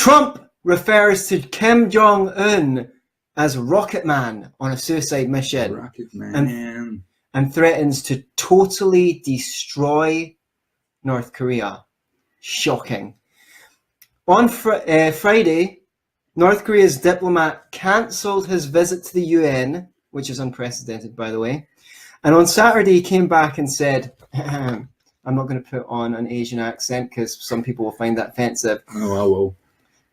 Trump refers to Kim Jong-un as Rocket Man on a suicide mission. Rocket Man. And threatens to totally destroy North Korea. Shocking. On Friday, North Korea's diplomat cancelled his visit to the UN, which is unprecedented, by the way. And on Saturday, he came back and said, I'm not going to put on an Asian accent because some people will find that offensive. Oh, I will.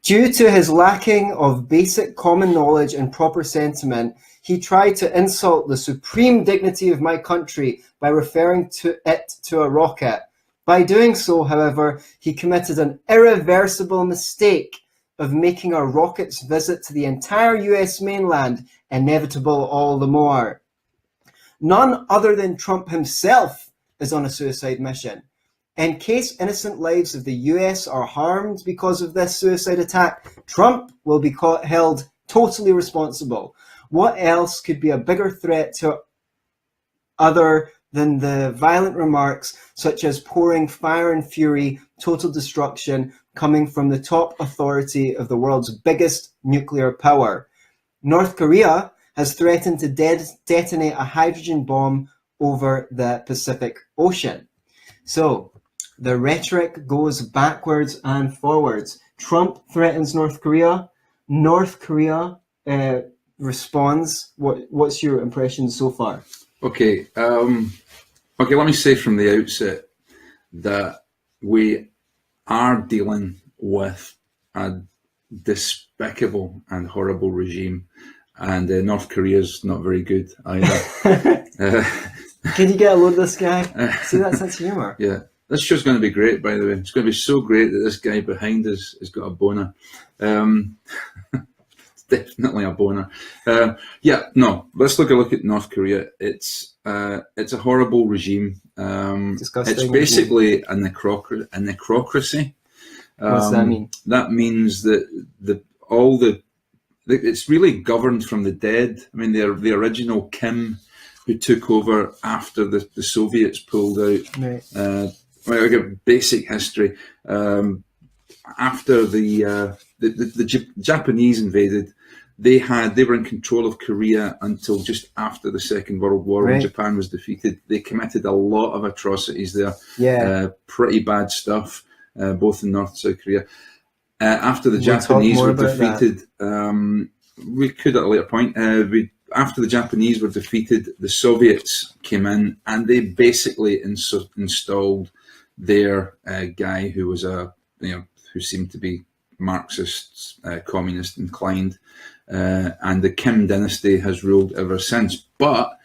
Due to his lacking of basic common knowledge and proper sentiment, he tried to insult the supreme dignity of my country by referring to it to a rocket. By doing so, however, he committed an irreversible mistake of making a rocket's visit to the entire US mainland inevitable all the more. None other than Trump himself is on a suicide mission. In case innocent lives of the US are harmed because of this suicide attack, Trump will be held totally responsible. What else could be a bigger threat to other than the violent remarks such as pouring fire and fury, total destruction coming from the top authority of the world's biggest nuclear power? North Korea has threatened to detonate a hydrogen bomb over the Pacific Ocean. So, the rhetoric goes backwards and forwards. Trump threatens North Korea. North Korea responds. What's your impression so far? Okay. Okay, let me say from the outset that we are dealing with a despicable and horrible regime, and North Korea's not very good either. Can you get a load of this guy? See that sense of humour? Yeah. This show's going to be great, by the way. It's going to be so great that this guy behind us has got a boner. It's definitely a boner. Let's look at North Korea. It's a horrible regime. Disgusting. It's basically a necrocracy. What does that mean? That means that it's really governed from the dead. I mean, the original Kim, who took over after the Soviets pulled out. Right. Well, I give basic history. After the Japanese invaded, they were in control of Korea until just after the Second World War, when Japan was defeated. They committed a lot of atrocities there. Yeah, pretty bad stuff, both in North and South Korea. After the Japanese were defeated, we could at a later point. After the Japanese were defeated, the Soviets came in and they basically installed their guy who was who seemed to be Marxist, communist inclined, and the Kim dynasty has ruled ever since. But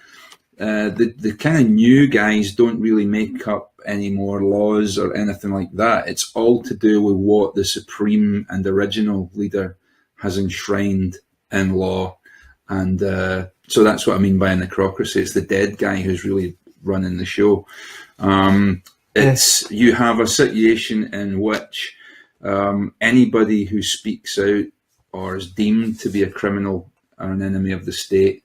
the kind of new guys don't really make up any more laws or anything like that. It's all to do with what the supreme and original leader has enshrined in law. And so that's what I mean by a necrocracy. It's the dead guy who's really running the show. You have a situation in which anybody who speaks out or is deemed to be a criminal or an enemy of the state,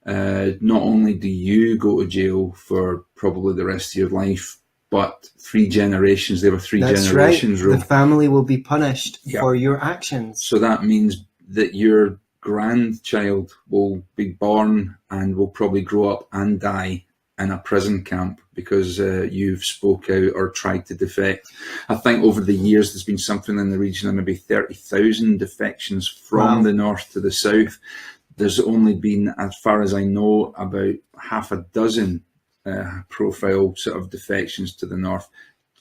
not only do you go to jail for probably the rest of your life, but 3 generations. There were 3 generations. Right. The family will be punished for your actions. So that means that your grandchild will be born and will probably grow up and die in a prison camp because you've spoke out or tried to defect. I think over the years there's been something in the region of maybe 30,000 defections from the north to the south. There's only been, as far as I know, about half a dozen profile sort of defections to the north.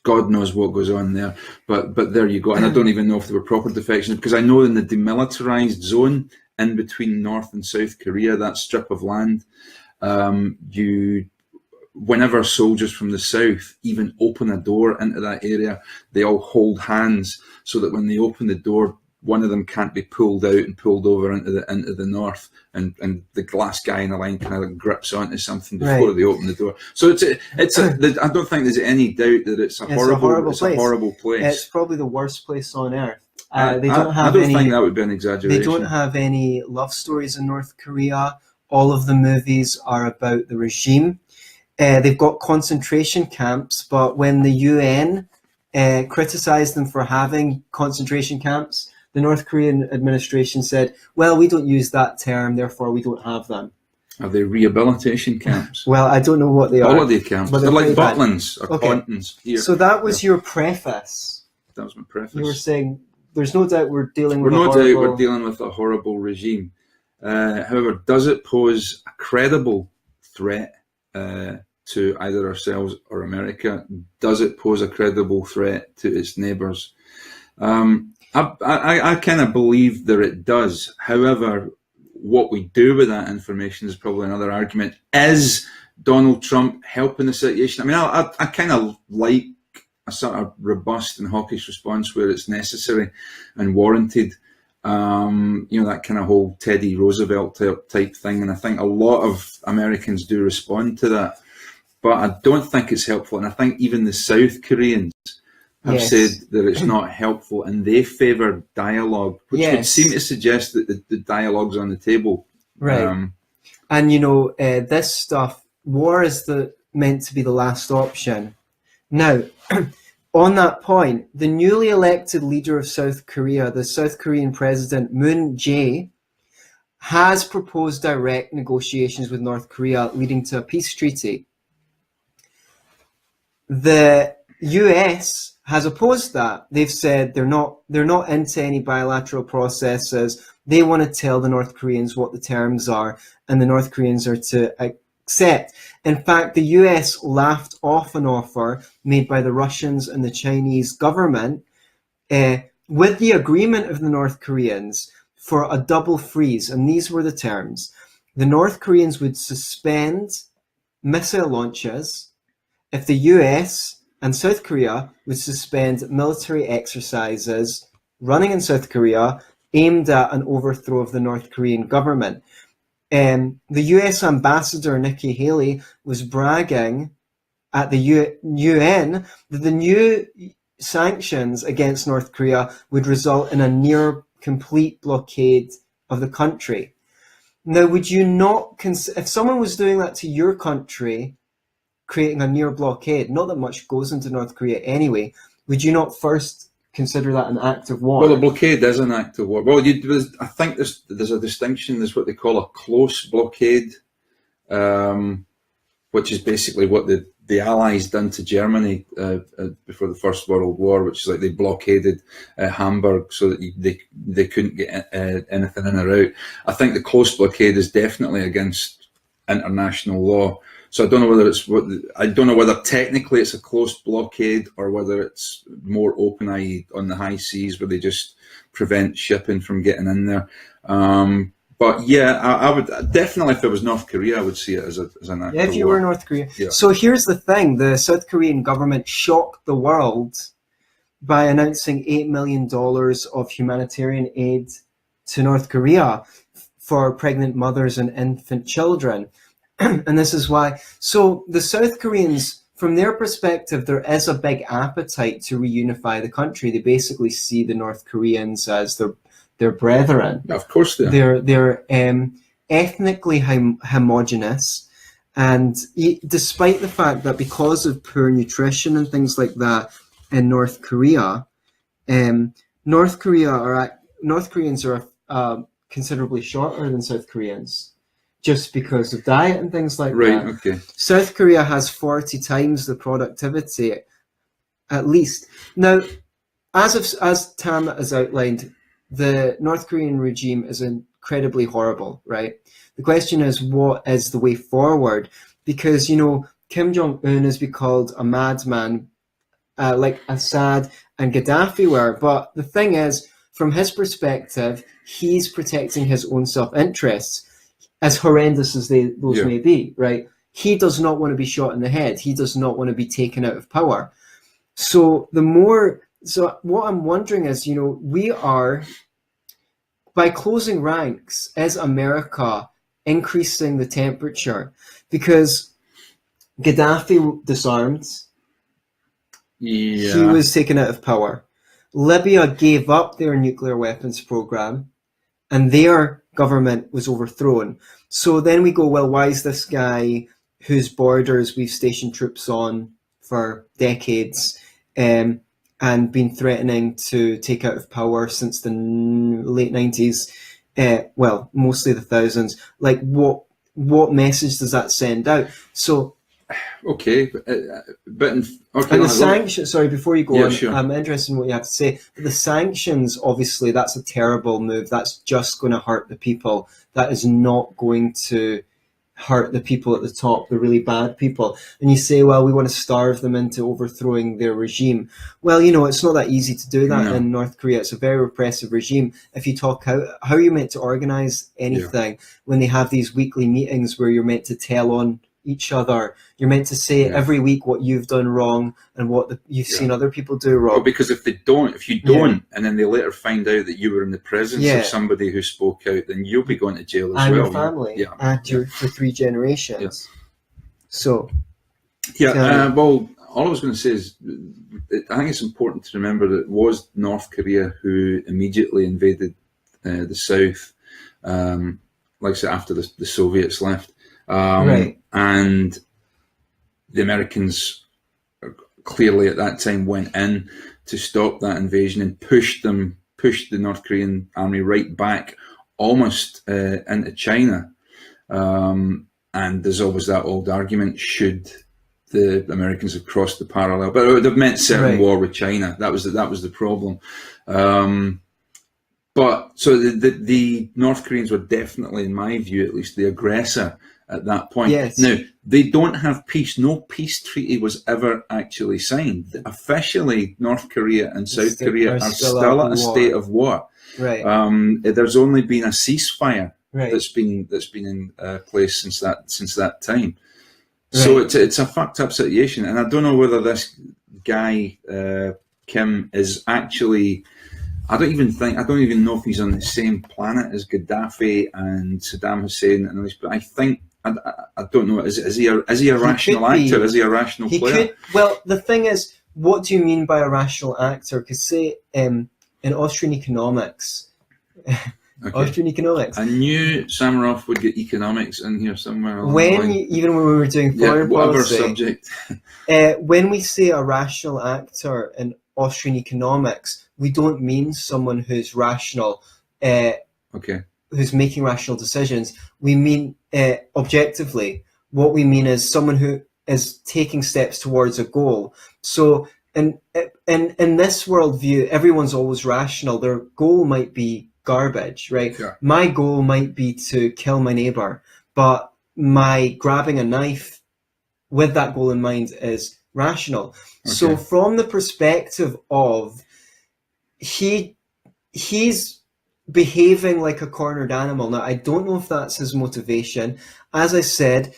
God knows what goes on there, but there you go. And I don't even know if they were proper defections, because I know in the demilitarized zone in between North and South Korea, that strip of land, whenever soldiers from the south even open a door into that area, they all hold hands so that when they open the door, one of them can't be pulled out and pulled over into the north, and the last guy in the line kind of grips onto something before they open the door. So I don't think there's any doubt that it's a horrible place. It's probably the worst place on earth. I don't think that would be an exaggeration. They don't have any love stories in North Korea. All of the movies are about the regime. They've got concentration camps, but when the UN criticized them for having concentration camps, the North Korean administration said, well, we don't use that term, therefore we don't have them. Are they rehabilitation camps? Well, I don't know what they are. Holiday camps. But they're like pretty bad. Butlins or Clintons here. So that was your preface. That was my preface. You were saying, there's no doubt we're dealing with we're dealing with a horrible regime. However, does it pose a credible threat to either ourselves or America? Does it pose a credible threat to its neighbours? I kind of believe that it does. However, what we do with that information is probably another argument. Is Donald Trump helping the situation? I mean, I kind of like a sort of robust and hawkish response where it's necessary and warranted. That kind of whole Teddy Roosevelt type thing. And I think a lot of Americans do respond to that. But I don't think it's helpful. And I think even the South Koreans have said that it's not helpful, and they favour dialogue, which would seem to suggest that the dialogue's on the table. Right. And, this stuff, war is meant to be the last option. Now, on that point, the newly elected leader of South Korea, the South Korean president, Moon Jae, has proposed direct negotiations with North Korea leading to a peace treaty. The US has opposed that. They've said they're not into any bilateral processes. They want to tell the North Koreans what the terms are, and the North Koreans are to accept. In fact, the US laughed off an offer made by the Russians and the Chinese government with the agreement of the North Koreans for a double freeze, and these were the terms. The North Koreans would suspend missile launches if the US and South Korea would suspend military exercises running in South Korea aimed at an overthrow of the North Korean government. The US ambassador, Nikki Haley, was bragging at the UN that the new sanctions against North Korea would result in a near complete blockade of the country. Now, would you not if someone was doing that to your country, creating a near blockade, not that much goes into North Korea anyway, would you not first consider that an act of war? Well, a blockade is an act of war. Well, I think there's a distinction. There's what they call a close blockade, which is basically what the Allies done to Germany before the First World War, which is like they blockaded Hamburg so that they couldn't get anything in or out. I think the close blockade is definitely against international law. So I don't know whether technically it's a close blockade or whether it's more open, i.e. on the high seas where they just prevent shipping from getting in there. But yeah, I would definitely, if it was North Korea, I would see it as an act of war. If you were North Korea. Yeah. So here's the thing. The South Korean government shocked the world by announcing $8 million of humanitarian aid to North Korea for pregnant mothers and infant children. And this is why. So the South Koreans, from their perspective, there is a big appetite to reunify the country. They basically see the North Koreans as their brethren. Of course they are. They're ethnically homogenous. And despite the fact that because of poor nutrition and things like that in North Korea, North Koreans are considerably shorter than South Koreans, just because of diet and things like that. Right, okay. South Korea has 40 times the productivity, at least. Now, as Tam has outlined, the North Korean regime is incredibly horrible, right? The question is, what is the way forward? Because, Kim Jong-un has been called a madman, like Assad and Gaddafi were. But the thing is, from his perspective, he's protecting his own self-interests, as horrendous as those may be, right? He does not want to be shot in the head. He does not want to be taken out of power. So what I'm wondering is, we are, by closing ranks, is America increasing the temperature? Because Gaddafi disarmed. Yeah. He was taken out of power. Libya gave up their nuclear weapons program, and their government was overthrown. So then we go, well, why is this guy whose borders we've stationed troops on for decades and been threatening to take out of power since the late 90s, well, mostly the thousands. Like, what message does that send out? So, okay, okay. And the sanctions, sorry, before you go on, sure. I'm interested in what you have to say. But the sanctions, obviously, that's a terrible move. That's just going to hurt the people. That is not going to hurt the people at the top, the really bad people. And you say, well, we want to starve them into overthrowing their regime. Well, it's not that easy to do that in North Korea. It's a very repressive regime. If you talk how are you meant to organize anything when they have these weekly meetings where you're meant to tell on each other? You're meant to say every week what you've done wrong and what you've seen other people do wrong. Well, because if you don't, and then they later find out that you were in the presence of somebody who spoke out, then you'll be going to jail as and well. Your family, and for 3 generations. So, well, all I was going to say is, I think it's important to remember that it was North Korea who immediately invaded the South, like I said, after the Soviets left. And the Americans clearly at that time went in to stop that invasion and pushed the North Korean army right back almost into China. And there's always that old argument, should the Americans have crossed the parallel? But it would have meant certain war with China. That was the problem. But so the North Koreans were definitely, in my view at least, the aggressor at that point. Yes. Now, they don't have peace. No peace treaty was ever actually signed. Officially, North Korea and South Korea are still at a state of war. Right. There's only been a ceasefire that's been in place since that time. Right. So it's a fucked up situation, and I don't know whether this guy Kim is actually. I don't even know if he's on the same planet as Gaddafi and Saddam Hussein and others. But I think I don't know. Is he a rational actor? Is he a rational player? Well, the thing is, what do you mean by a rational actor? Because say in Austrian economics. Austrian economics. I knew Sammeroff would get economics in here somewhere. Even when we were doing foreign policy, subject. When we say a rational actor in Austrian economics, we don't mean someone who's rational, who's making rational decisions. We mean objectively. What we mean is someone who is taking steps towards a goal. So in this worldview, everyone's always rational. Their goal might be garbage, right? Yeah. My goal might be to kill my neighbor, but my grabbing a knife with that goal in mind is rational. Okay. So from the perspective of he's behaving like a cornered animal. Now, I don't know if that's his motivation. As I said,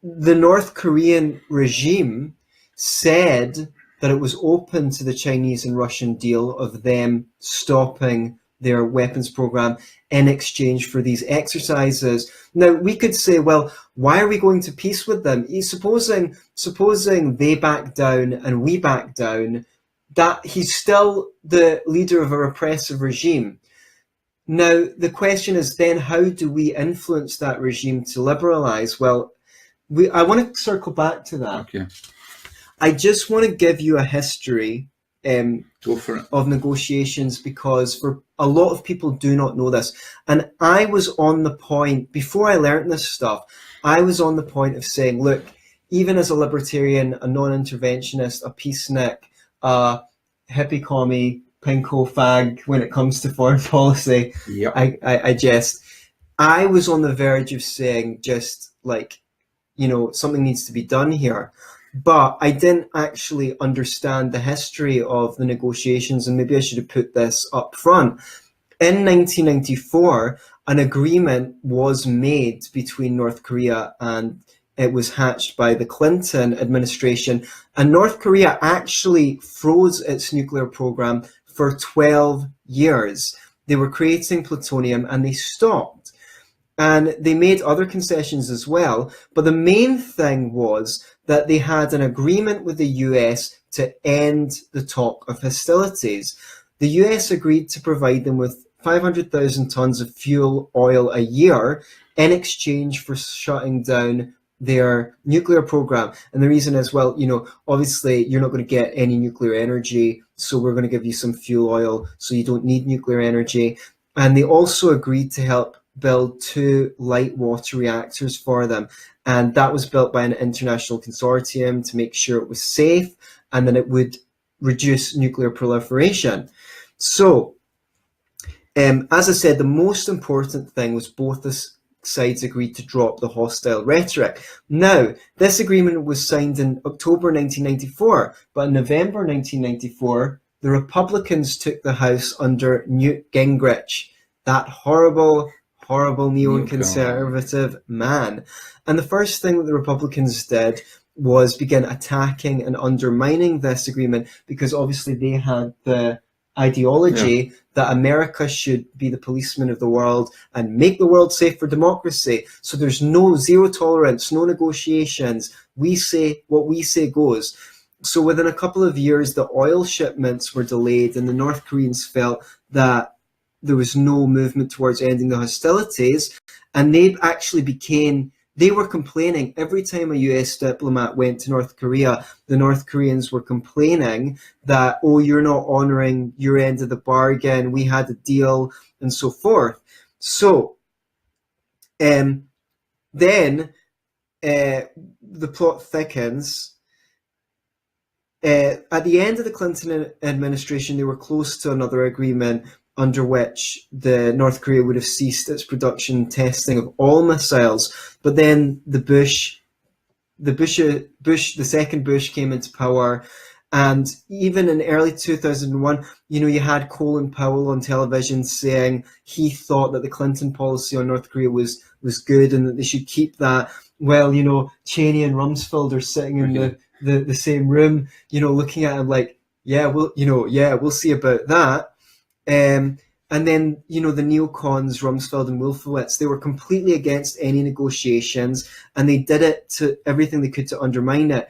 the North Korean regime said that it was open to the Chinese and Russian deal of them stopping their weapons program in exchange for these exercises. Now, we could say, well, why are we going to peace with them? Supposing they back down and we back down, that he's still the leader of a repressive regime. Now, the question is then, how do we influence that regime to liberalize? Well, I want to circle back to that. Okay. I just want to give you a history Go for it. Of negotiations, because for a lot of people do not know this. And I was on the point, before I learned this stuff, I was on the point of saying, look, even as a libertarian, a non-interventionist, a peacenik, a hippie commie, pinko fag, when it comes to foreign policy, yep. I jest. I was on the verge of saying just like, something needs to be done here. But I didn't actually understand the history of the negotiations, and maybe I should have put this up front. In 1994, an agreement was made between North Korea, and it was hatched by the Clinton administration. And North Korea actually froze its nuclear program for 12 years. They were creating plutonium and they stopped. And they made other concessions as well. But the main thing was that they had an agreement with the US to end the talk of hostilities. The US agreed to provide them with 500,000 tons of fuel oil a year in exchange for shutting down their nuclear program. And the reason is, well, obviously you're not going to get any nuclear energy, so we're going to give you some fuel oil so you don't need nuclear energy. And they also agreed to help build 2 light water reactors for them. And that was built by an international consortium to make sure it was safe and that it would reduce nuclear proliferation. So, as I said, the most important thing was both the sides agreed to drop the hostile rhetoric. Now, this agreement was signed in October 1994, but in November 1994, the Republicans took the House under Newt Gingrich, that horrible neoconservative man. And the first thing that the Republicans did was begin attacking and undermining this agreement, because obviously they had the ideology that America should be the policeman of the world and make the world safe for democracy. So there's zero tolerance, no negotiations. We say what we say goes. So within a couple of years, the oil shipments were delayed, and the North Koreans felt that there was no movement towards ending the hostilities, and they were complaining every time a US diplomat went to North Korea. The North Koreans were complaining that, oh, you're not honoring your end of the bargain, we had a deal, and so forth. So then the plot thickens. At the end of the Clinton administration, they were close to another agreement under which the North Korea would have ceased its production and testing of all missiles. But then the second Bush came into power, and even in early 2001, you had Colin Powell on television saying he thought that the Clinton policy on North Korea was good and that they should keep that. Well, Cheney and Rumsfeld are sitting in the same room, looking at him like, we'll see about that. And then, the neocons, Rumsfeld and Wolfowitz, they were completely against any negotiations, and they did it to everything they could to undermine it.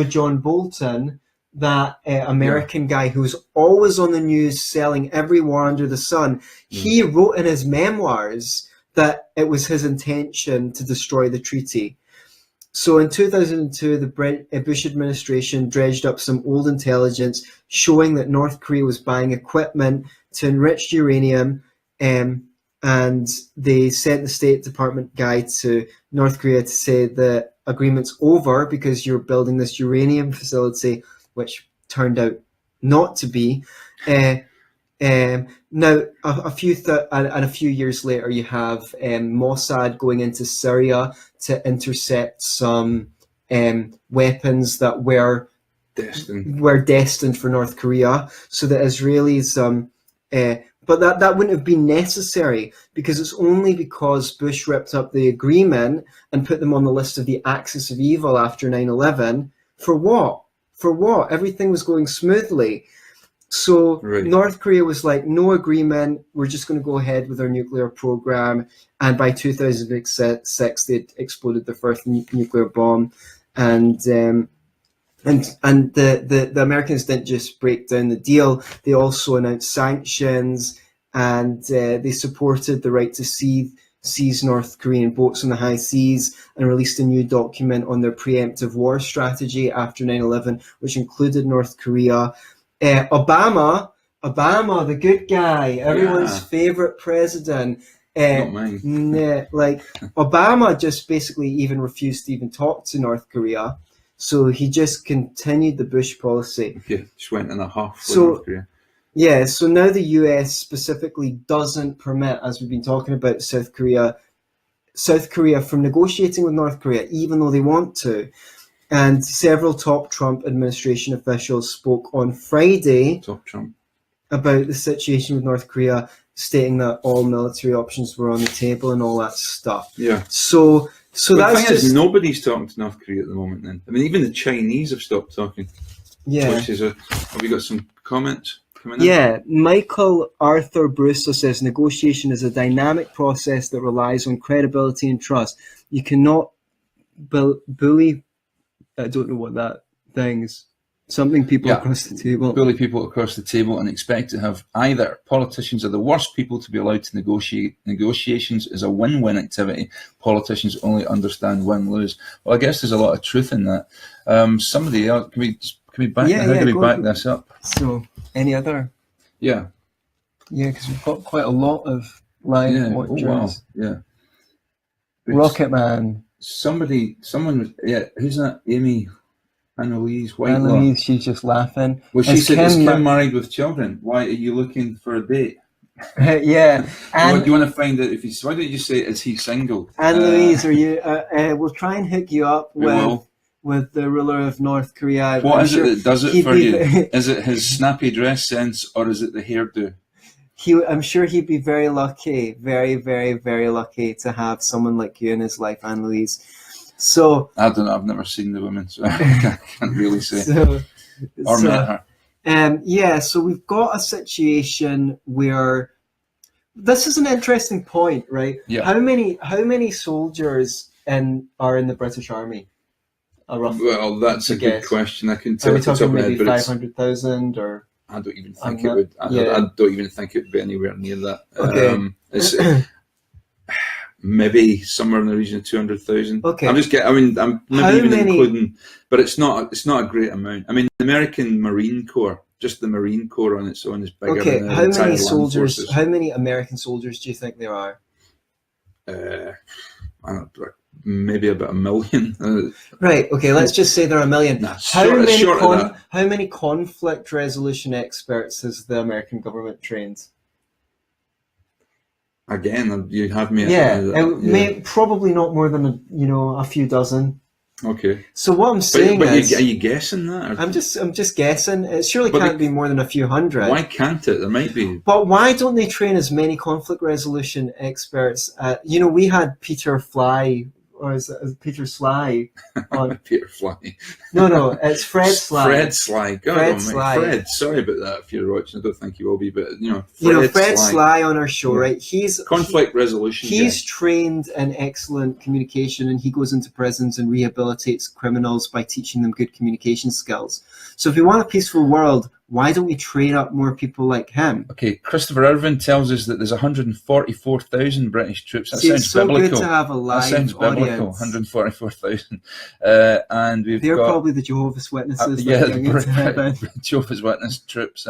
John Bolton, that American guy who was always on the news selling every war under the sun, he wrote in his memoirs that it was his intention to destroy the treaty. So in 2002, the Bush administration dredged up some old intelligence showing that North Korea was buying equipment to enrich uranium, and they sent the State Department guy to North Korea to say the agreement's over because you're building this uranium facility, which turned out not to be. Now, a few years later, you have Mossad going into Syria to intercept some weapons that were destined for North Korea. So the Israelis, but that wouldn't have been necessary, because it's only because Bush ripped up the agreement and put them on the list of the axis of evil after 9/11. For what? Everything was going smoothly. So North Korea was like, no agreement, we're just going to go ahead with our nuclear program. And by 2006, they'd exploded their first nuclear bomb. And the Americans didn't just break down the deal, they also announced sanctions, and they supported the right to seize North Korean boats on the high seas, and released a new document on their preemptive war strategy after 9/11, which included North Korea. Obama, the good guy, everyone's favorite president. Not mine. Obama just basically even refused to even talk to North Korea. So he just continued the Bush policy. Yeah, just went in a huff with North Korea. Yeah, so now the US specifically doesn't permit, as we've been talking about, South Korea from negotiating with North Korea, even though they want to. And several top Trump administration officials spoke on Friday about the situation with North Korea, stating that all military options were on the table and all that stuff. Yeah. So that's the thing is, nobody's talking to North Korea at the moment. Then, I mean, even the Chinese have stopped talking. Yeah. Have we got some comments coming in? Yeah. Michael Arthur Brewster says negotiation is a dynamic process that relies on credibility and trust. You cannot bully. I don't know what that thing is. Something people Yeah. across the table. Bully people across the table and expect to have either politicians are the worst people to be allowed to negotiate. Negotiations is a win-win activity. Politicians only understand win-lose. Well, I guess there's a lot of truth in that. Somebody else, can we back? Yeah, how yeah, do we go back on. this up? So, any other? Yeah. Yeah, because we've got quite a lot of live Yeah. watchers. Oh, wow. Yeah. Rocket Man. Someone, yeah, who's that? Annalise Whitelaw. Annalise, she's just laughing. Well, she Is said, "Is Kim Kim married with children? Why are you looking for a date?" yeah. Do you want to find out if he's? Why don't you say, "Is he single?" Annalise, are you? We'll try and hook you up We will. with the ruler of North Korea. What I'm is sure it that does it he'd for be- you? Is it his snappy dress sense, or is it the hairdo? I'm sure he'd be very lucky, very, very, very lucky to have someone like you in his life, Annalise. So I don't know. I've never seen the woman, so I can't really say. Or met her. Yeah, so we've got a situation where this is an interesting point, right? Yeah. How many soldiers are in the British Army? Well, that's a good guess. question. I can Are tell we off the top of talking my maybe head, but 500,000 or? I don't even I'm think it not- would. yeah. I don't even think it would be anywhere near that. Okay. It's maybe somewhere in the region of 200,000. Okay. I'm maybe How even many- including, but it's not a great amount. I mean, the American Marine Corps, just the Marine Corps on its own is bigger Okay, than the how entire many land soldiers? forces. How many American soldiers do you think there are? I don't know, maybe about 1 million. Right. Okay. Let's just say there are 1 million. Nah, short of that. How many conflict resolution experts has the American government trained? Again, you have me. Probably not more than a few dozen. Okay. So what I'm saying But is, are you guessing that? Or? I'm just guessing. It surely But can't be more than a few hundred. Why can't it? There might be. But why don't they train as many conflict resolution experts? We had Peter Fly, or is it Peter Sly? On Peter Fly. No, it's Fred Sly. Fred Sly. God, Fred oh, Sly. Fred. Sorry about that. If you're watching, I don't think you will be, but Fred Sly on our show, right? Conflict resolution. He's trained in excellent communication, and he goes into prisons and rehabilitates criminals by teaching them good communication skills. So if we want a peaceful world, why don't we train up more people like him? Okay, Christopher Irvin tells us that there's 144,000 British troops. That sounds it's so biblical. good to have a live That sounds biblical. audience. 144,000, and They're got probably the Jehovah's Witnesses. yeah, that are going into heaven. Jehovah's Witness troops.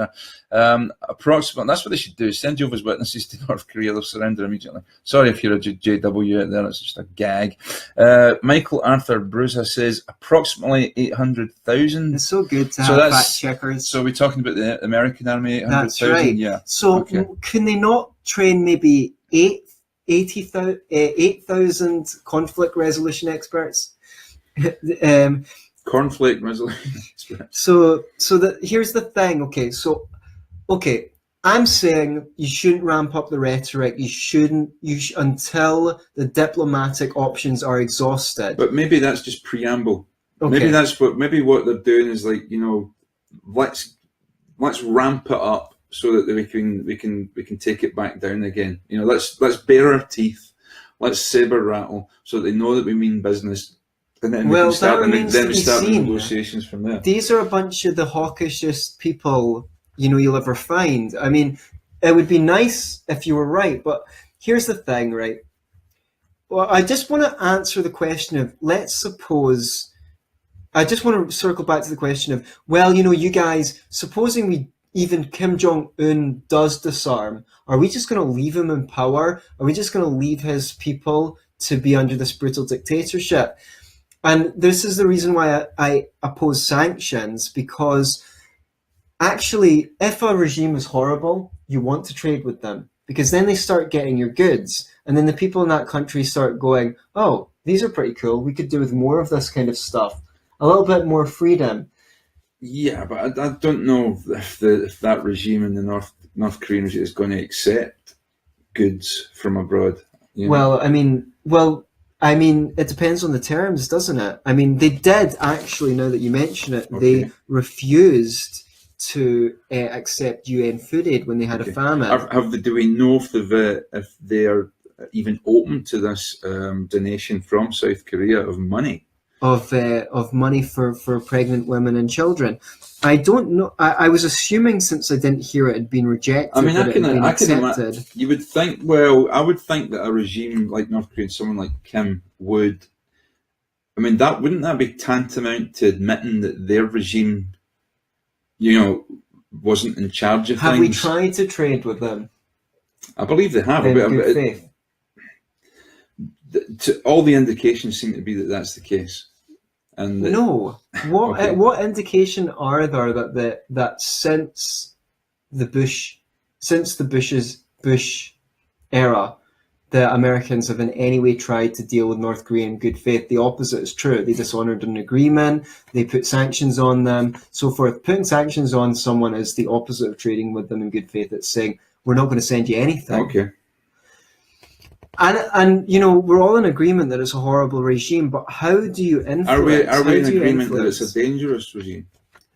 Approximately, that's what they should do. Send Jehovah's Witnesses to North Korea; they'll surrender immediately. Sorry if you're a JW out there; it's just a gag. Michael Arthur Bruza says approximately 800,000. It's so good to So have that's- fact checkers. So we're talking about the American Army, 800,000. That's right. Yeah. So Okay. can they not train maybe 8,000 conflict resolution experts? Cornflake resolution. So here's the thing. Okay, I'm saying you shouldn't ramp up the rhetoric. You shouldn't. Until the diplomatic options are exhausted. But maybe that's just preamble. Okay. Maybe what they're doing is like, let's ramp it up so that we can take it back down again. Let's bare our teeth, let's saber rattle so that they know that we mean business, and then we start the negotiations from there. These are a bunch of the hawkishest people you'll ever find. I mean, it would be nice if you were right, but here's the thing, right? Well, I just want to answer the question of, let's suppose. I just want to circle back to the question of, well, you guys, supposing even Kim Jong-un does disarm, are we just going to leave him in power? Are we just going to leave his people to be under this brutal dictatorship? And this is the reason why I oppose sanctions, because actually, if a regime is horrible, you want to trade with them, because then they start getting your goods. And then the people in that country start going, oh, these are pretty cool. We could do with more of this kind of stuff. A little bit more freedom. Yeah, but I don't know if that regime in the North Korean regime is going to accept goods from abroad. Well, I mean, it depends on the terms, doesn't it? I mean, they did actually. Now that you mention it, Okay. they refused to accept UN food aid when they had a famine. Do we know if they are even open to this donation from South Korea of money? of money for pregnant women and children. I don't know. I was assuming, since I didn't hear it had been rejected, I mean, that it had been accepted. imagine. You would think. Well, I would think that a regime like North Korea, someone like Kim, would. I mean, wouldn't that be tantamount to admitting that their regime, wasn't in charge of things? Have we tried to trade with them? I believe they have. In good faith. All the indications seem to be that that's the case. And no, what indication are there that since the Bush era, the Americans have in any way tried to deal with North Korea in good faith? The opposite is true. They dishonored an agreement, they put sanctions on them, so forth. Putting sanctions on someone is the opposite of trading with them in good faith. It's saying, we're not going to send you anything. Okay. And we're all in agreement that it's a horrible regime, but how do you influence? Are we in agreement that it's a dangerous regime?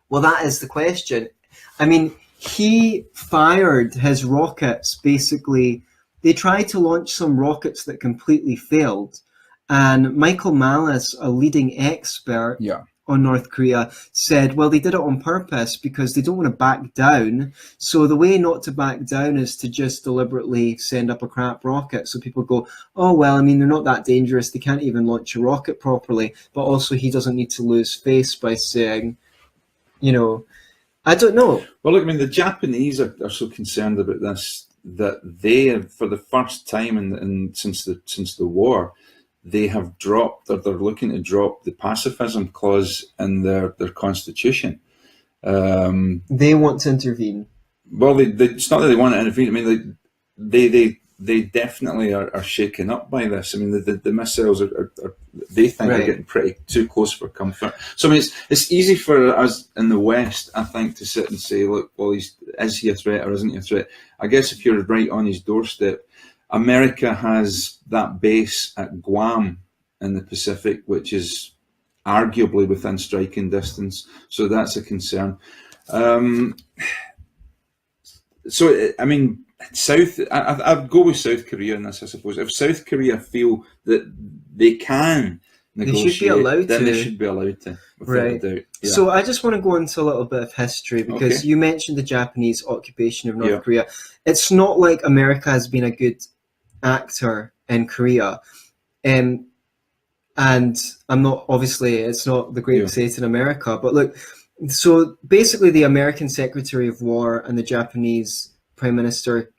Well, that is the question. I mean, he fired his rockets, basically. They tried to launch some rockets that completely failed. And Michael Malice, a leading expert on North Korea, said, well, they did it on purpose because they don't want to back down. So the way not to back down is to just deliberately send up a crap rocket. So people go, oh, well, I mean, they're not that dangerous. They can't even launch a rocket properly. But also he doesn't need to lose face by saying, I don't know. Well, look, I mean, the Japanese are so concerned about this that they have, for the first time since the war, they have dropped, or they're looking to drop, the pacifism clause in their constitution. They want to intervene. Well, it's not that they want to intervene. I mean, they definitely are shaken up by this. I mean, the missiles are they think are getting pretty too close for comfort. So I mean, it's easy for us in the West, I think, to sit and say, look, well, is he a threat or isn't he a threat? I guess if you're right on his doorstep, America has that base at Guam in the Pacific, which is arguably within striking distance. So that's a concern. So, I mean, I'd go with South Korea in this, I suppose. If South Korea feel that they can negotiate, they should be allowed then to. they should be allowed to, without a doubt. Yeah. So I just want to go into a little bit of history, because you mentioned the Japanese occupation of North Korea. It's not like America has been a good actor in Korea. And I'm not, obviously, it's not the great state in America, but look, so basically the American Secretary of War and the Japanese Prime Minister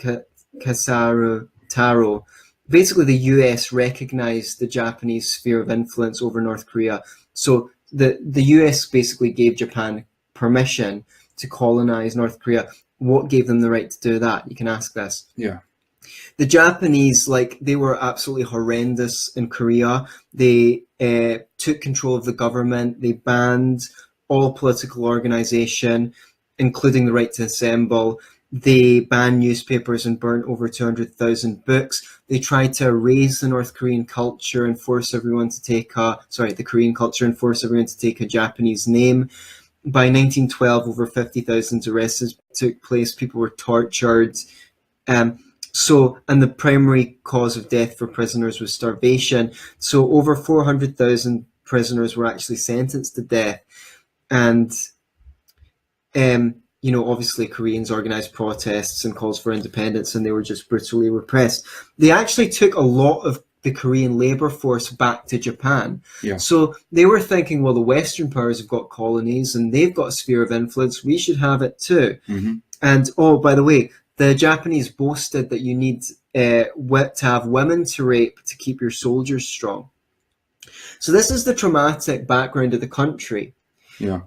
Kasaru Taro, basically the US recognized the Japanese sphere of influence over North Korea. So the US basically gave Japan permission to colonize North Korea. What gave them the right to do that? You can ask this. Yeah. The Japanese, they were absolutely horrendous in Korea. They took control of the government. They banned all political organization, including the right to assemble. They banned newspapers and burnt over 200,000 books. They tried to erase the North Korean culture and force everyone to take the Korean culture and force everyone to take a Japanese name. By 1912, over 50,000 arrests took place. People were tortured. And the primary cause of death for prisoners was starvation. So over 400,000 prisoners were actually sentenced to death. And, obviously Koreans organized protests and calls for independence, and they were just brutally repressed. They actually took a lot of the Korean labor force back to Japan. Yeah. So they were thinking, well, the Western powers have got colonies and they've got a sphere of influence. We should have it too. Mm-hmm. And, by the way, the Japanese boasted that you need to have women to rape to keep your soldiers strong. So this is the traumatic background of the country. Yeah.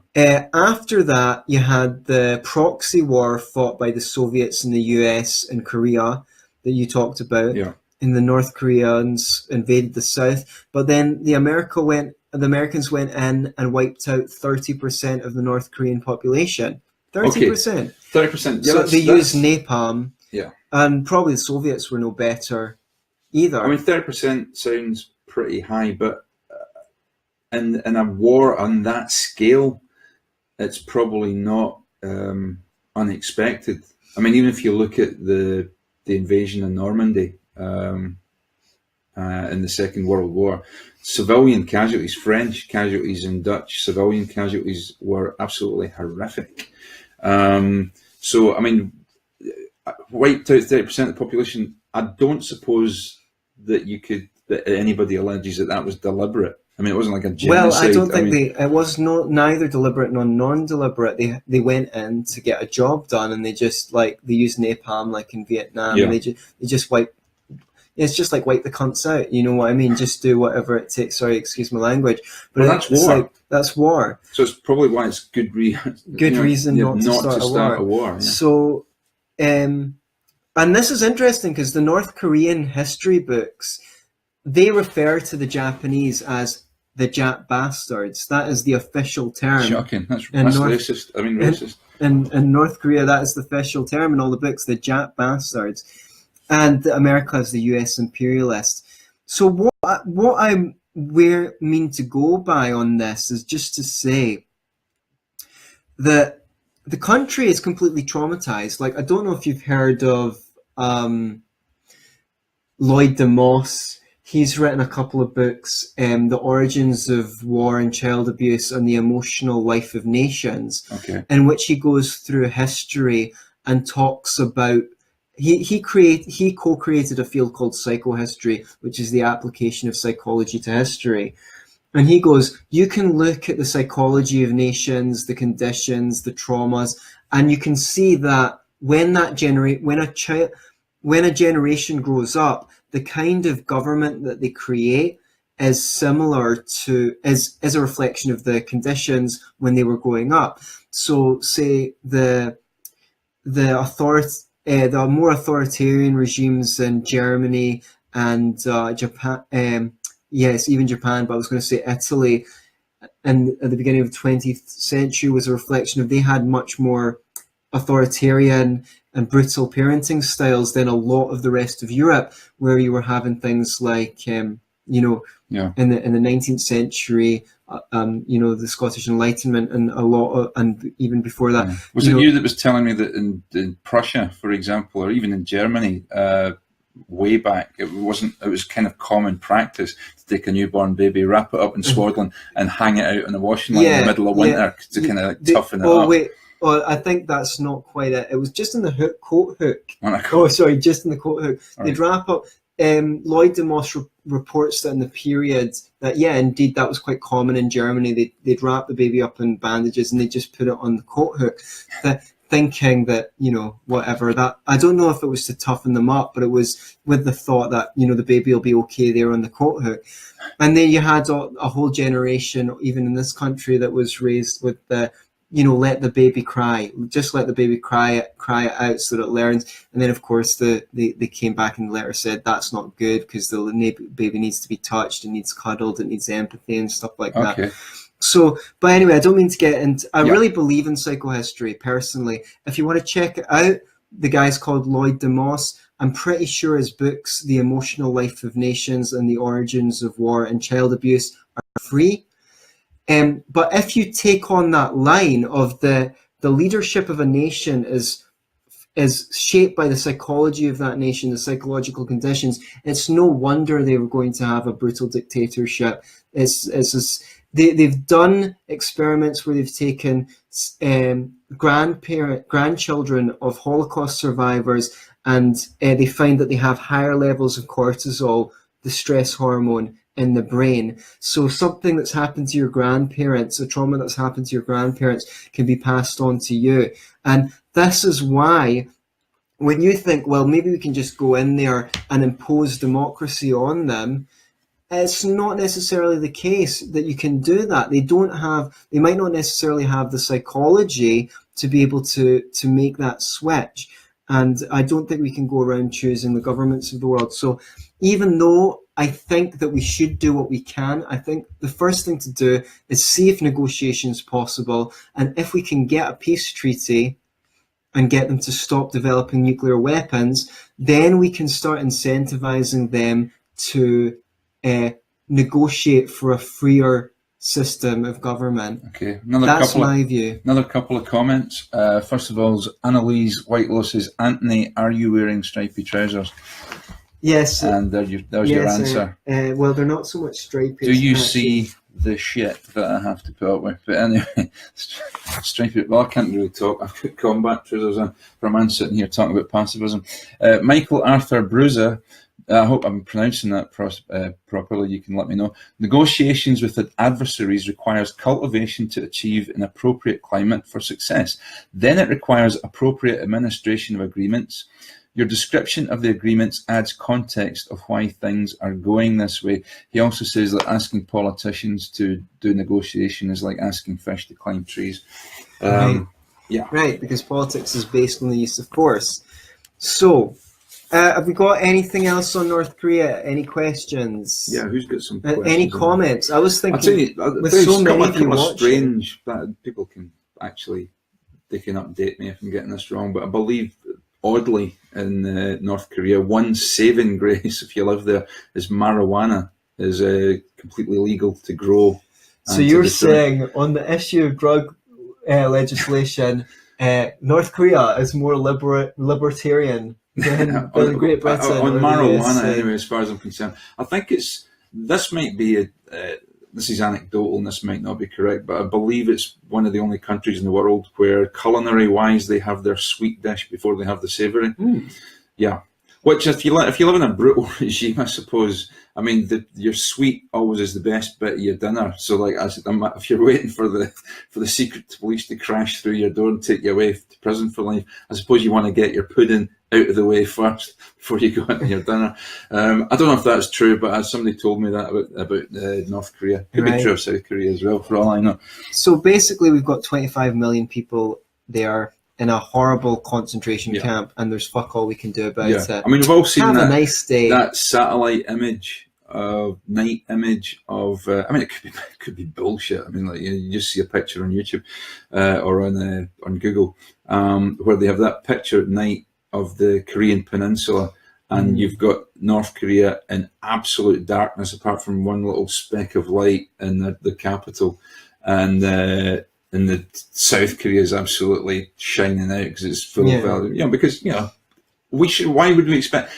After that, you had the proxy war fought by the Soviets and the US in Korea that you talked about. Yeah. And the North Koreans invaded the South. But then the Americans went in and wiped out 30% of the North Korean population. 30%. 30%. Yeah, so they used napalm. Yeah. And probably the Soviets were no better either. I mean, 30% sounds pretty high, but in a war on that scale, it's probably not unexpected. I mean, even if you look at the invasion in Normandy, in the Second World War. Civilian casualties, French casualties and Dutch civilian casualties were absolutely horrific. So, I mean, wiped out 30% of the population. I don't suppose that anybody alleges that was deliberate. I mean, it wasn't like a genocide. Well, I don't think it was neither deliberate nor non-deliberate. They went in to get a job done, and they just they used napalm like in Vietnam, and they just wipe. It's just like wipe the cunts out. You know what I mean? Just do whatever it takes. Sorry, excuse my language, but that's war. That's war. So it's probably why it's good reason not to start a war. Yeah. So, and this is interesting because the North Korean history books, they refer to the Japanese as the Jap bastards. That is the official term. Shocking. That's racist. I mean, racist. In North Korea, that is the official term in all the books, the Jap bastards. And America is the US imperialist. So what I mean to go by on this is just to say that the country is completely traumatized. Like, I don't know if you've heard of Lloyd DeMoss. He's written a couple of books, The Origins of War and Child Abuse and the Emotional Life of Nations, in which he goes through history and talks about he co-created a field called psychohistory, which is the application of psychology to history. And he goes, you can look at the psychology of nations, the conditions, the traumas, and you can see that when a generation grows up, the kind of government that they create is similar to is a reflection of the conditions when they were growing up. So, say the more authoritarian regimes in Germany and Japan, yes, even Japan, but I was going to say Italy, and at the beginning of the 20th century was a reflection of they had much more authoritarian and brutal parenting styles than a lot of the rest of Europe, where you were having things like, in the 19th century, the Scottish Enlightenment and and even before that. Was it you that was telling me that in Prussia, for example, or even in Germany, way back, it was kind of common practice to take a newborn baby, wrap it up in swaddling and hang it out on the washing line in the middle of winter to kind of toughen it up. Well, I think that's not quite it. It was just in the coat hook. Just in the coat hook. They'd wrap up. Lloyd DeMoss reports that in the period that, indeed, that was quite common in Germany. They'd wrap the baby up in bandages and they'd just put it on the coat hook, thinking that, whatever. That I don't know if it was to toughen them up, but it was with the thought that, the baby will be okay there on the coat hook. And then you had a whole generation, even in this country, that was raised with the, let the baby cry. Just let the baby cry it out so that it learns. And then, of course, they came back and the letter said that's not good because the baby needs to be touched, it needs cuddled, it needs empathy and stuff like that. So, but anyway, I don't mean to get into... I really believe in psychohistory, personally. If you want to check it out, the guy's called Lloyd DeMoss. I'm pretty sure his books, The Emotional Life of Nations and the Origins of War and Child Abuse, are free. But if you take on that line of the leadership of a nation is shaped by the psychology of that nation, the psychological conditions, it's no wonder they were going to have a brutal dictatorship. They've done experiments where they've taken grandchildren of Holocaust survivors, and they find that they have higher levels of cortisol, the stress hormone, in the brain. So something that's happened to your grandparents, a trauma that's happened to your grandparents, can be passed on to you. And this is why when you think, well, maybe we can just go in there and impose democracy on them, it's not necessarily the case that you can do that. They might not necessarily have the psychology to be able to make that switch. And I don't think we can go around choosing the governments of the world. So even though I think that we should do what we can, I think the first thing to do is see if negotiation is possible. And if we can get a peace treaty and get them to stop developing nuclear weapons, then we can start incentivizing them to negotiate for a freer system of government. Okay, that's my view. Another couple of comments. First of all, Annalise Whitelow says, Antony, are you wearing stripy trousers? Yes. And there's your answer. Well, they're not so much striped. Do you see the shit that I have to put up with? But anyway, striped. Well, I can't really talk. I've got combat trousers on for a man sitting here talking about pacifism. Michael Arthur Bruiser. I hope I'm pronouncing that properly. You can let me know. Negotiations with adversaries requires cultivation to achieve an appropriate climate for success. Then it requires appropriate administration of agreements. Your description of the agreements adds context of why things are going this way. He also says that asking politicians to do negotiation is like asking fish to climb trees. Right. Yeah. Right, because politics is based on the use of force. So, have we got anything else on North Korea? Any questions? Yeah, who's got some questions? Any comments? I was thinking, I'll tell you, with so many of you watching, strange that people can actually, they can update me if I'm getting this wrong, but I believe, oddly, in North Korea, one saving grace, if you live there, is marijuana is completely legal to grow. So you're saying on the issue of drug legislation, North Korea is more libertarian than Great Britain on marijuana, anyway, as far as I'm concerned. I think this might be this is anecdotal and this might not be correct, but I believe it's one of the only countries in the world where culinary-wise they have their sweet dish before they have the savoury. Yeah. Which, if you live in a brutal regime, I suppose, I mean, your sweet always is the best bit of your dinner. So, like, if you're waiting for the secret police to crash through your door and take you away to prison for life, I suppose you want to get your pudding out of the way first before you go into your dinner. I don't know if that's true, but somebody told me that about North Korea. Could be true of South Korea as well, for all I know. So basically, we've got 25 million people there in a horrible concentration camp, and there's fuck all we can do about it. I mean, we've all seen a nice day. That satellite image night image of. I mean, it could be bullshit. I mean, like you just see a picture on YouTube or on Google where they have that picture at night of the Korean Peninsula, and you've got North Korea in absolute darkness, apart from one little speck of light in the capital, and the South Korea is absolutely shining out because it's full of value. Because we should. Why would we expect?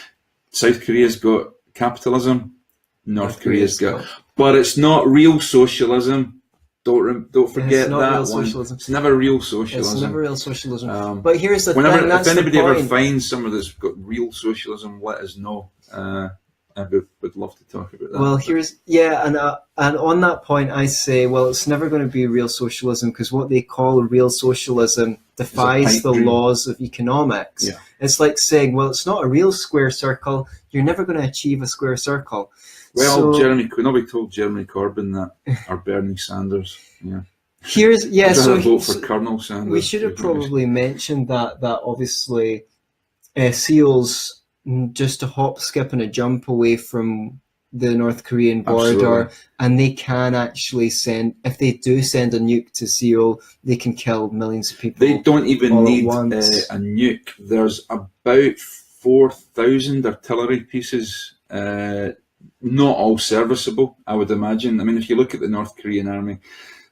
South Korea's got capitalism, North Korea's got, but it's not real socialism. Don't forget that one. It's never real socialism. It's never real socialism. But here's the thing. If anybody ever finds somewhere that's got real socialism, let us know. I would love to talk about that. Well, and on that point, I say, well, it's never going to be real socialism because what they call real socialism defies the laws of economics. Yeah. It's like saying, well, it's not a real square circle. You're never going to achieve a square circle. Well, nobody told Jeremy Corbyn that, or Bernie Sanders. Yeah. So vote for Colonel Sanders. We should have probably mentioned that obviously SEALs just a hop, skip, and a jump away from the North Korean border, and they can actually if they do send a nuke to Seoul, they can kill millions of people. They don't even need a nuke. There's about 4,000 artillery pieces, not all serviceable, I would imagine. I mean, if you look at the North Korean army,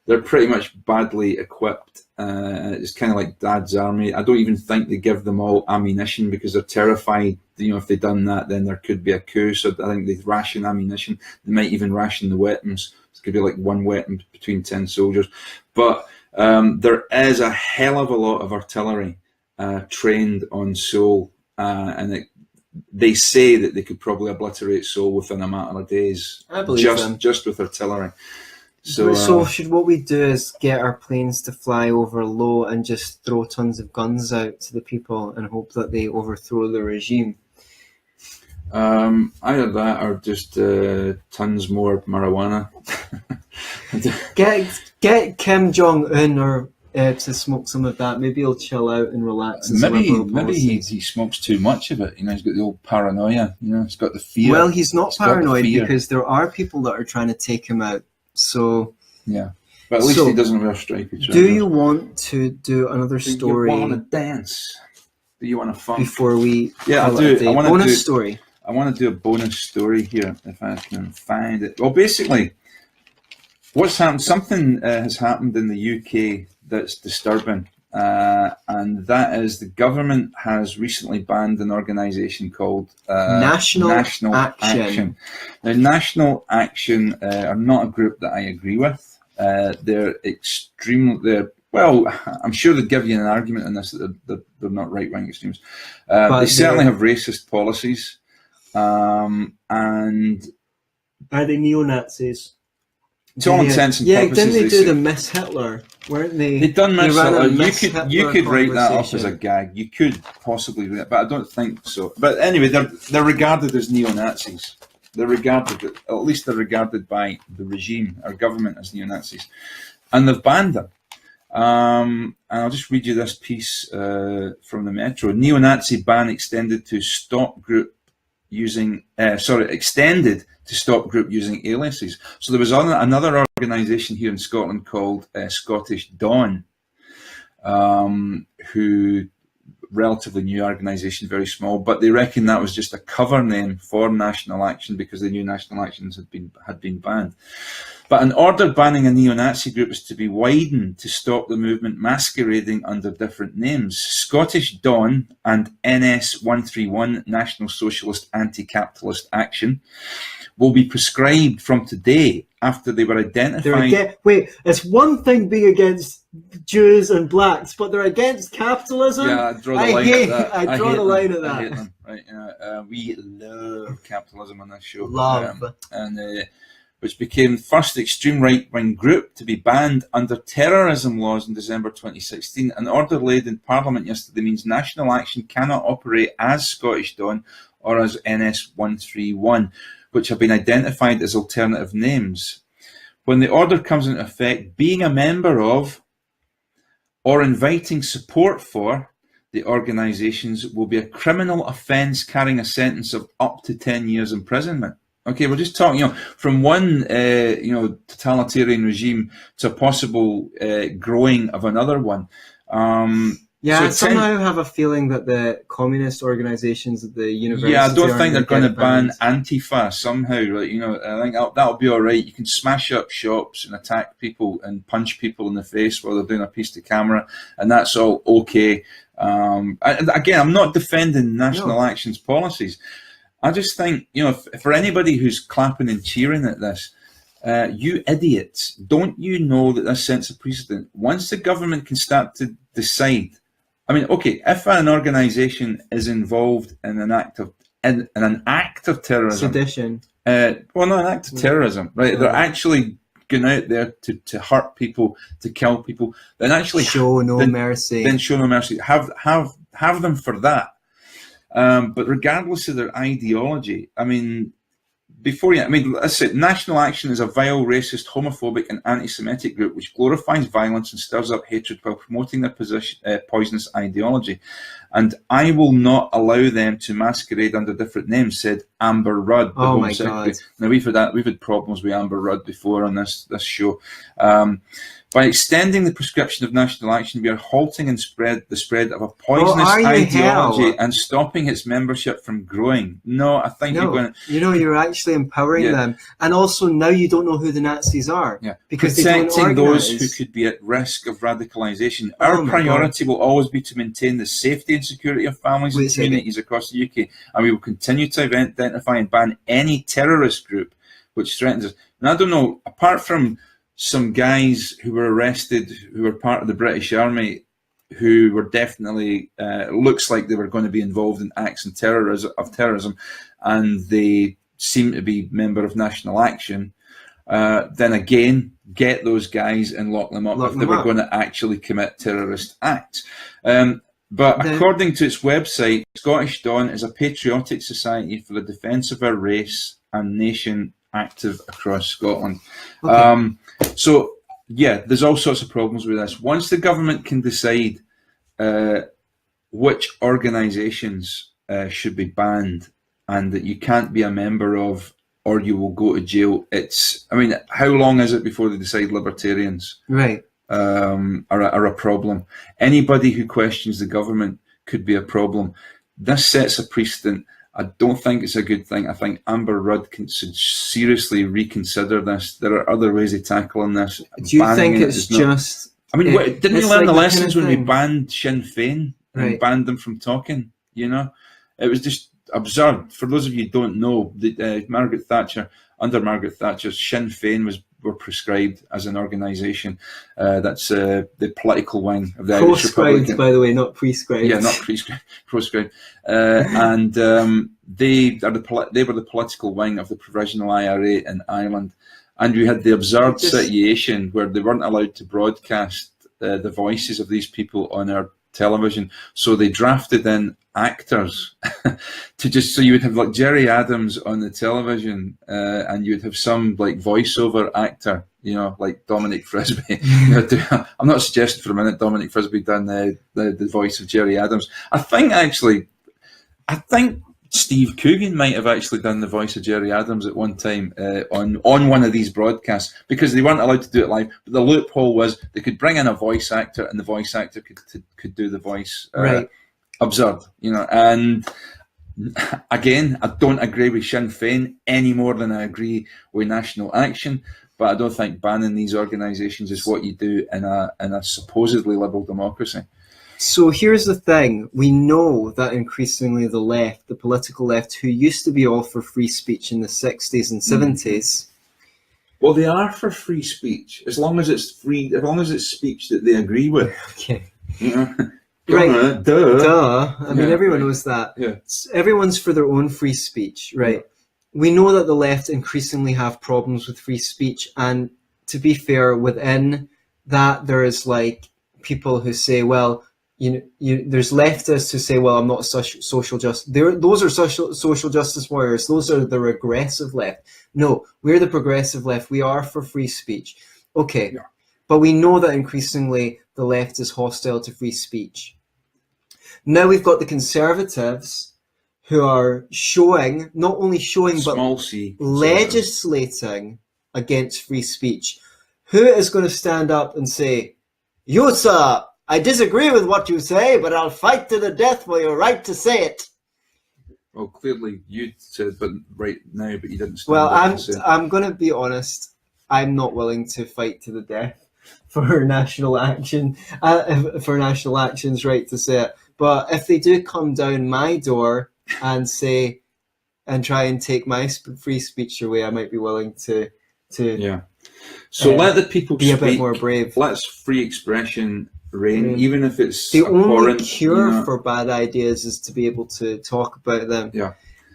they're pretty much badly equipped. It's kind of like Dad's army. I don't even think they give them all ammunition because they're terrified. If they've done that, then there could be a coup. So I think they ration ammunition. They might even ration the weapons. It could be like one weapon between 10 soldiers. But there is a hell of a lot of artillery trained on Seoul, and they say that they could probably obliterate Seoul within a matter of days. I believe them. Just with artillery. So what we do is get our planes to fly over low and just throw tons of guns out to the people and hope that they overthrow the regime. Either that or just tons more marijuana. Get Kim Jong-un or to smoke some of that. Maybe he'll chill out and relax. Maybe he smokes too much of it. He's got the old paranoia. He's got the fear. Well, he's not paranoid because there are people that are trying to take him out. So yeah, but at least he doesn't wear striped trousers. Do you want to do another story? Do you want to dance? Do you want to funk? Before we I do. I want to do story. I want to do a bonus story here if I can find it. Well, basically, what's happened? Something has happened in the UK that's disturbing. and that is the government has recently banned an organisation called National Action. Now, National Action are not a group that I agree with. They're well, I'm sure they'd give you an argument on this that they're not right-wing extremists. They certainly have racist policies, and are they neo-Nazis? To all intents and purposes, didn't they do the Miss Hitler? Weren't they? They'd done Miss Hitler. You could Hitler write that up as a gag. You could possibly do it, but I don't think so. But anyway, they're regarded as neo-Nazis. They're regarded, at least they're regarded by the regime, our government, as neo-Nazis, and they've banned them. And I'll just read you this piece from the Metro. Neo-Nazi ban extended to stop group using aliases. So there was another organisation here in Scotland called Scottish Dawn, who relatively new organisation, very small, but they reckon that was just a cover name for National Action because they knew National Actions had been banned. But an order banning a neo-Nazi group is to be widened to stop the movement masquerading under different names. Scottish Dawn and NS 131, National Socialist Anti-Capitalist Action, will be prescribed from today after they were identified. Wait, it's one thing being against Jews and blacks, but they're against capitalism? Yeah, I draw the line at that. I draw the line at that. I hate them. Right, we love capitalism on this show. Which became the first extreme right-wing group to be banned under terrorism laws in December 2016. An order laid in Parliament yesterday means National Action cannot operate as Scottish Dawn or as NS 131, which have been identified as alternative names. When the order comes into effect, being a member of or inviting support for the organisations will be a criminal offence carrying a sentence of up to 10 years imprisonment. Okay, we're just talking, from one, totalitarian regime to a possible growing of another one. I somehow have a feeling that the communist organisations at the university. Yeah, I don't think they're going to ban Antifa somehow. Right? I think that'll be all right. You can smash up shops and attack people and punch people in the face while they're doing a piece to camera, and that's all okay. Again, I'm not defending National Action's policies. I just think, for anybody who's clapping and cheering at this, you idiots, don't you know that this sets a precedent? Once the government can start to decide, if an organisation is involved in an act of terrorism, sedition. An act of terrorism, right? They're actually going out there to hurt people, to kill people. Then actually show no mercy. Then show no mercy. Have them for that. But regardless of their ideology, let's say National Action is a vile, racist, homophobic and anti-Semitic group which glorifies violence and stirs up hatred while promoting their poisonous ideology. And I will not allow them to masquerade under different names, said Amber Rudd, the Home Secretary. Now, we've had problems with Amber Rudd before on this show. By extending the prescription of National Action, we are halting the spread of a poisonous ideology and stopping its membership from growing. No, I think you're going to... you're actually empowering them. And also now you don't know who the Nazis are. Yeah. Because protecting those who could be at risk of radicalisation. Our priority will always be to maintain the safety and security of families and communities across the UK. And we will continue to identify and ban any terrorist group which threatens us. And I don't know, apart from some guys who were arrested who were part of the British Army who were definitely looks like they were going to be involved in acts of terrorism, and they seem to be member of National Action, then again get those guys and lock them up if they were going to actually commit terrorist acts. But according to its website, Scottish Dawn is a patriotic society for the defence of our race and nation, active across Scotland. There's all sorts of problems with this. Once the government can decide which organisations should be banned and that you can't be a member of or you will go to jail, how long is it before they decide Libertarians are a problem? Anybody who questions the government could be a problem. This sets a precedent. I don't think it's a good thing. I think Amber Rudd should seriously reconsider this. There are other ways of tackling this. Do you think it's just I mean, didn't we it's learn like the that lessons kind of when we thing. banned Sinn Féin and Right. banned them from talking? You know, it was just absurd. For those of you who don't know, Margaret Thatcher, under Margaret Thatcher, Sinn Féin were prescribed as an organisation. That's the political wing of the Irish Proscribed, Republic. by the way, not prescribed. Yeah, not prescribed, proscribed. And they were the political wing of the Provisional IRA in Ireland. And we had the absurd situation where they weren't allowed to broadcast the voices of these people on our television. So they drafted in actors so you would have like Jerry Adams on the television, and you'd have some like voiceover actor, you know, like Dominic Frisby. I'm not suggesting for a minute Dominic Frisby done the voice of Jerry Adams. I think Steve Coogan might have actually done the voice of Jerry Adams at one time on one of these broadcasts, because they weren't allowed to do it live. But the loophole was they could bring in a voice actor, and the voice actor could do the voice. Right. Absurd, you know. And again, I don't agree with Sinn Féin any more than I agree with National Action. But I don't think banning these organisations is what you do in a supposedly liberal democracy. So here's the thing. We know that increasingly the left, the political left, who used to be all for free speech in the 60s and 70s. Well, they are for free speech, as long as it's free, as long as it's speech that they agree with. Okay. You know? Right. Duh. I mean, everyone knows that. Yeah. Everyone's for their own free speech, right? Yeah. We know that the left increasingly have problems with free speech. And to be fair, within that, there is like people who say, well, there's leftists who say, well, I'm not social justice. Those are social justice warriors. Those are the regressive left. No, we're the progressive left. We are for free speech. Okay. Yeah. But we know that increasingly the left is hostile to free speech. Now we've got the conservatives who are not only showing, but legislating against free speech. Who is going to stand up and say, you, sir, I disagree with what you say, but I'll fight to the death for your right to say it? Well, clearly you said, but right now, but you didn't stand well, up and say it. I'm going to be honest. I'm not willing to fight to the death for national action, for National Action's right to say it. But if they do come down my door and say, and try and take my free speech away, I might be willing to yeah. So let the people be speak. A bit more brave. Let's free expression reign, even if it's the only cure, you know, for bad ideas is to be able to talk about them. Yeah.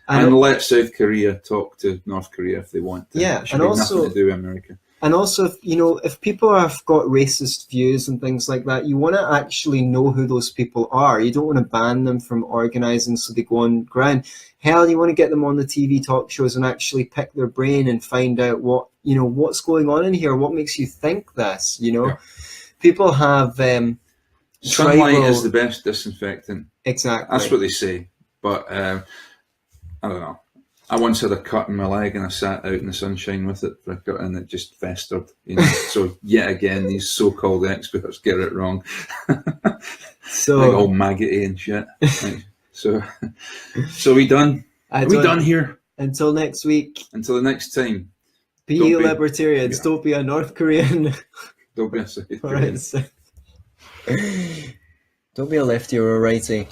And let South Korea talk to North Korea if they want to. Yeah, it should be nothing to do with America. And also, if people have got racist views and things like that, you want to actually know who those people are. You don't want to ban them from organising so they go on ground. Hell, you want to get them on the TV talk shows and actually pick their brain and find out what's going on in here. What makes you think this? Yeah. People have sunlight is the best disinfectant. Exactly. That's what they say. But I don't know. I once had a cut in my leg and I sat out in the sunshine with it and it just festered. So yet again, these so-called experts get it wrong. So like all maggoty and shit. So we done? Are we done here? Until next week. Until the next time. Be libertarians. Don't be a North Korean. Don't be a South Korean. Don't be a lefty or a righty.